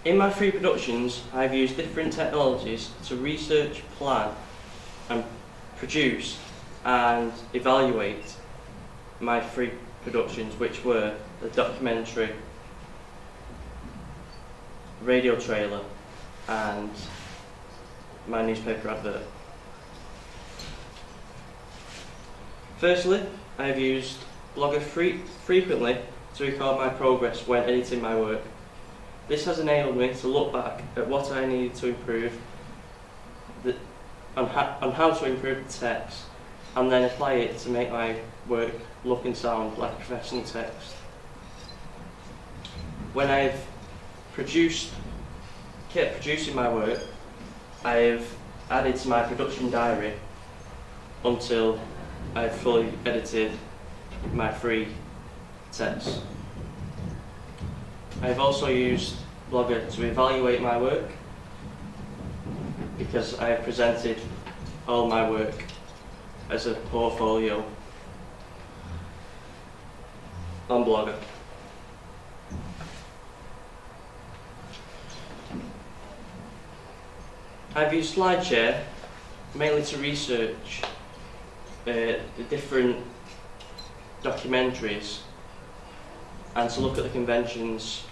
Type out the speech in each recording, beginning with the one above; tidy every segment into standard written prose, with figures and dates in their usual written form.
In my free productions, I've used different technologies to research, plan and produce and evaluate my free productions, which were the documentary, radio trailer and my newspaper advert. Firstly, I have used Blogger frequently to record my progress when editing my work. This has enabled me to look back at what I needed to improve, on how to improve the text, and then apply it to make my work look and sound like a professional text. When I've kept producing my work, I have added to my production diary until I've fully edited my free text. I've also used Blogger to evaluate my work because I have presented all my work as a portfolio on Blogger. I've used SlideShare mainly to research the different documentaries and to look at the conventions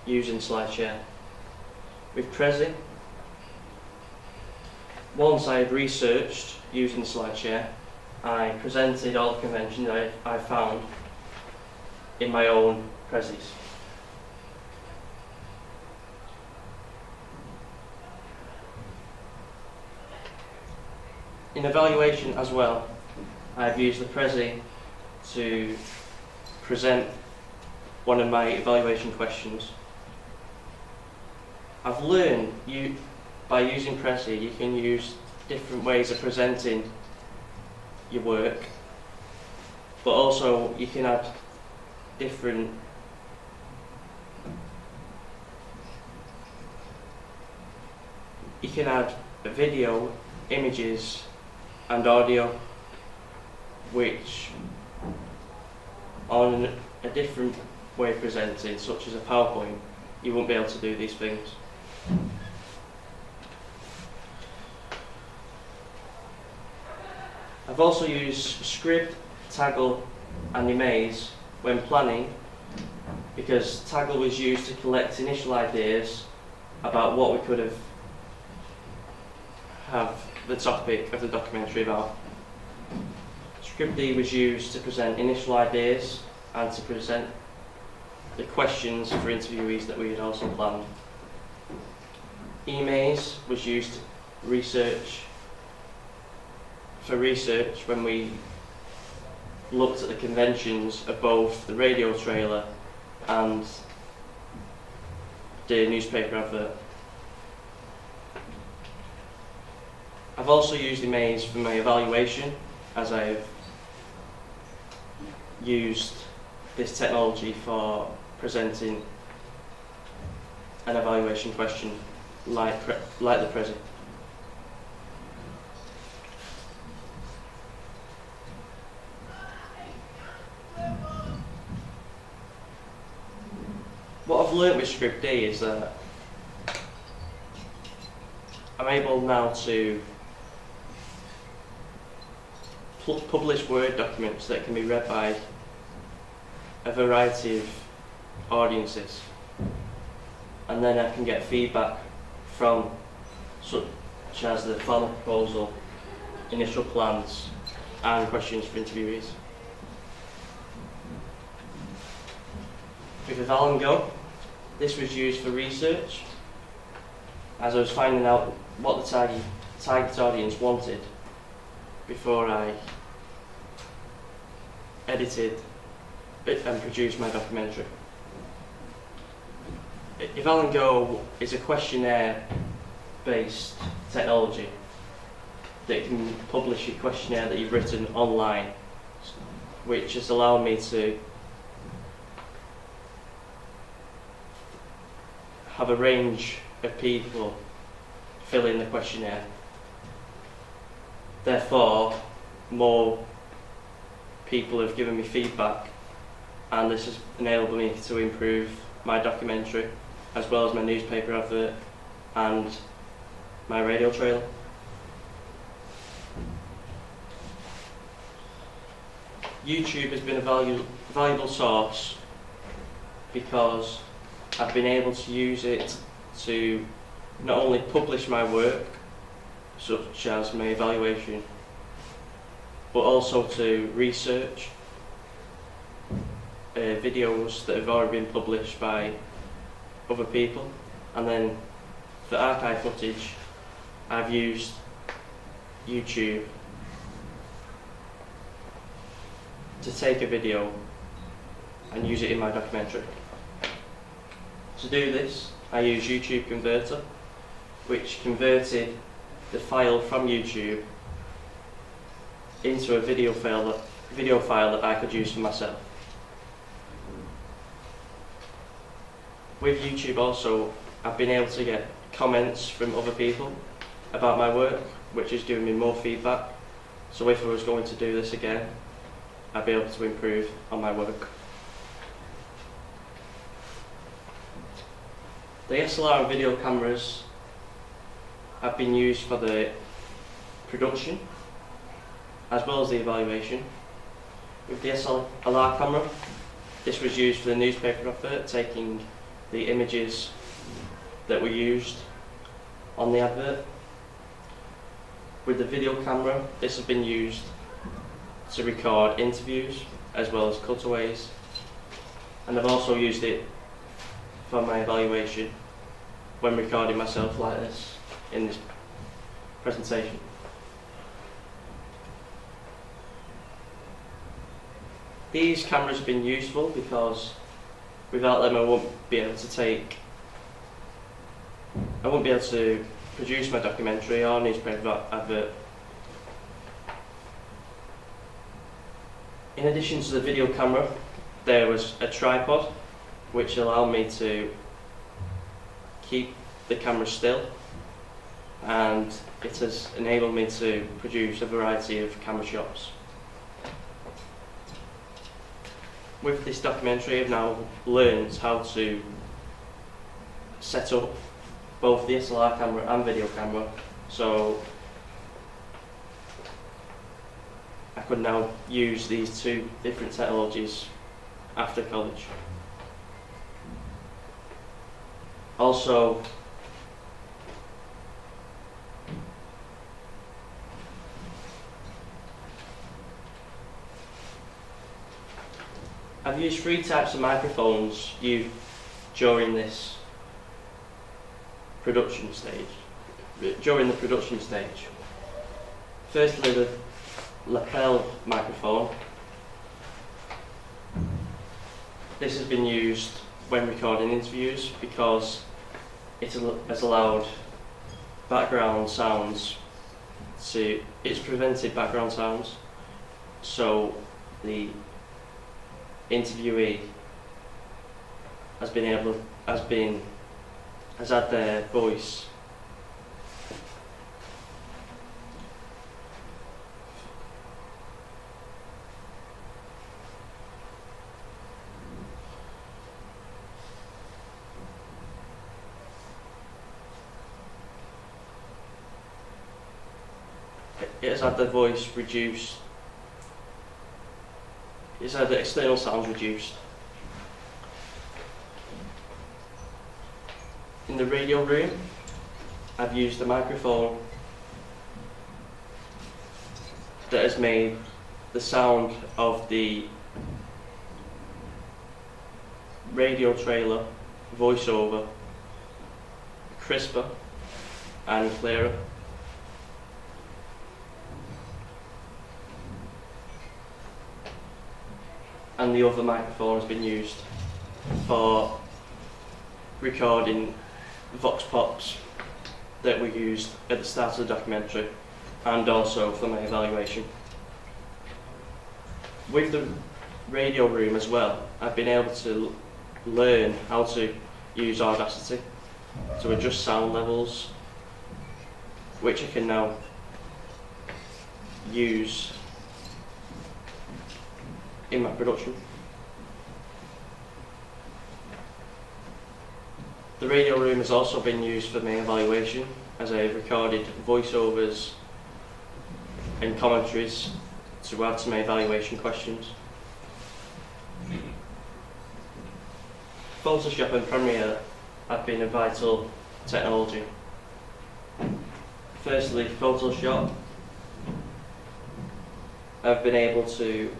using SlideShare. With Prezi, once I had researched using SlideShare, I presented all the conventions I found in my own Prezis. In evaluation as well, I've used the Prezi to present one of my evaluation questions. I've learned by using Prezi you can use different ways of presenting your work, but also you can add different video, images and audio, which on a different way of presenting, such as a PowerPoint, you won't be able to do these things. I've also used Scribd, Taggle and Emaze when planning, because Taggle was used to collect initial ideas about what we could have the topic of the documentary about. Scribd was used to present initial ideas and to present the questions for interviewees that we had also planned. Emaze was used for research when we looked at the conventions of both the radio trailer and the newspaper advert. I've also used Emaze for my evaluation, as I've used this technology for presenting an evaluation question like the Prezi. What I've learnt with Scribd is that I'm able now to publish Word documents that can be read by a variety of audiences, and then I can get feedback from such as the final proposal, initial plans and questions for interviewees. With Eval and Go, this was used for research, as I was finding out what the target audience wanted before I edited and produced my documentary. Eval and Go is a questionnaire-based technology that can publish a questionnaire that you've written online, which has allowed me to have a range of people fill in the questionnaire. Therefore, more people have given me feedback, and this has enabled me to improve my documentary as well as my newspaper advert and my radio trailer. YouTube has been a valuable source because I've been able to use it to not only publish my work, such as my evaluation, but also to research videos that have already been published by other people, and then for archive footage I've used YouTube to take a video and use it in my documentary. To do this, I use YouTube Converter, which converted the file from YouTube into a video file that I could use for myself. With YouTube also, I've been able to get comments from other people about my work, which has given me more feedback. So if I was going to do this again, I'd be able to improve on my work. The SLR and video cameras have been used for the production as well as the evaluation. With the SLR camera, this was used for the newspaper advert, taking the images that were used on the advert. With the video camera, this has been used to record interviews as well as cutaways, and I've also used it for my evaluation when recording myself like this in this presentation. These cameras have been useful because without them I wouldn't be able to produce my documentary or newspaper advert. In addition to the video camera, there was a tripod which allowed me to keep the camera still, and it has enabled me to produce a variety of camera shots. With this documentary, I've now learned how to set up both the SLR camera and video camera, so I could now use these two different technologies after college. Also, I've used 3 types of microphones used during this production stage. Firstly, the lapel microphone. This has been used when recording interviews because it has allowed background sounds it's prevented background sounds, so the interviewee has had their voice reduced. It's had the external sounds reduced. In the radio room, I've used a microphone that has made the sound of the radio trailer voiceover crisper and clearer. And the other microphone has been used for recording vox pops that were used at the start of the documentary and also for my evaluation. With the radio room as well, I've been able to learn how to use Audacity to adjust sound levels, which I can now use in my production. The radio room has also been used for my evaluation, as I have recorded voiceovers and commentaries to add to my evaluation questions. Photoshop and Premiere have been a vital technology. Firstly, Photoshop. I've been able to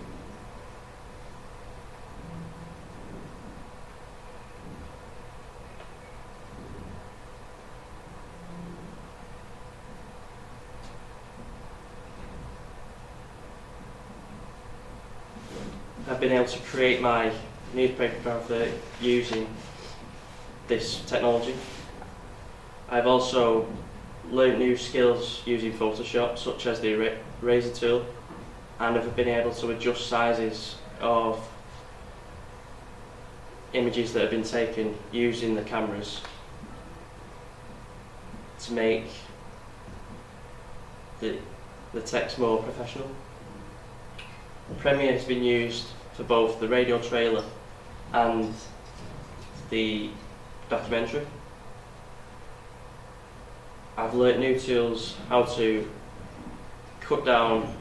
create my newspaper advert using this technology. I've also learnt new skills using Photoshop, such as the eraser tool, and I've been able to adjust sizes of images that have been taken using the cameras to make the text more professional. Premiere has been used for both the radio trailer and the documentary. I've learnt new tools how to cut down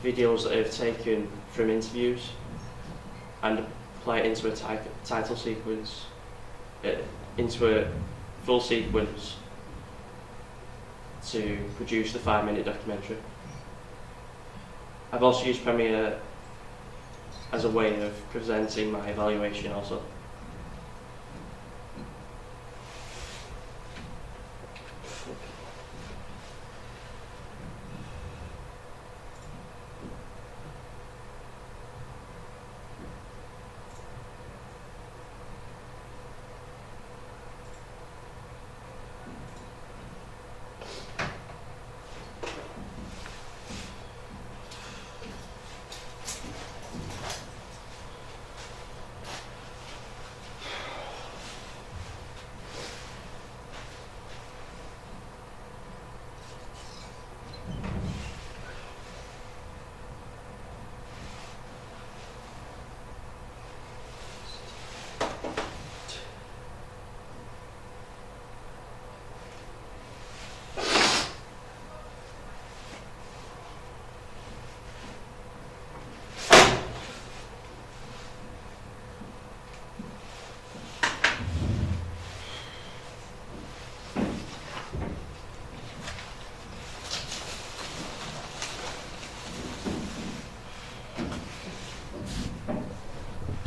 videos that I've taken from interviews and apply it into a title sequence, into a full sequence to produce the 5-minute documentary. I've also used Premiere as a way of presenting my evaluation also.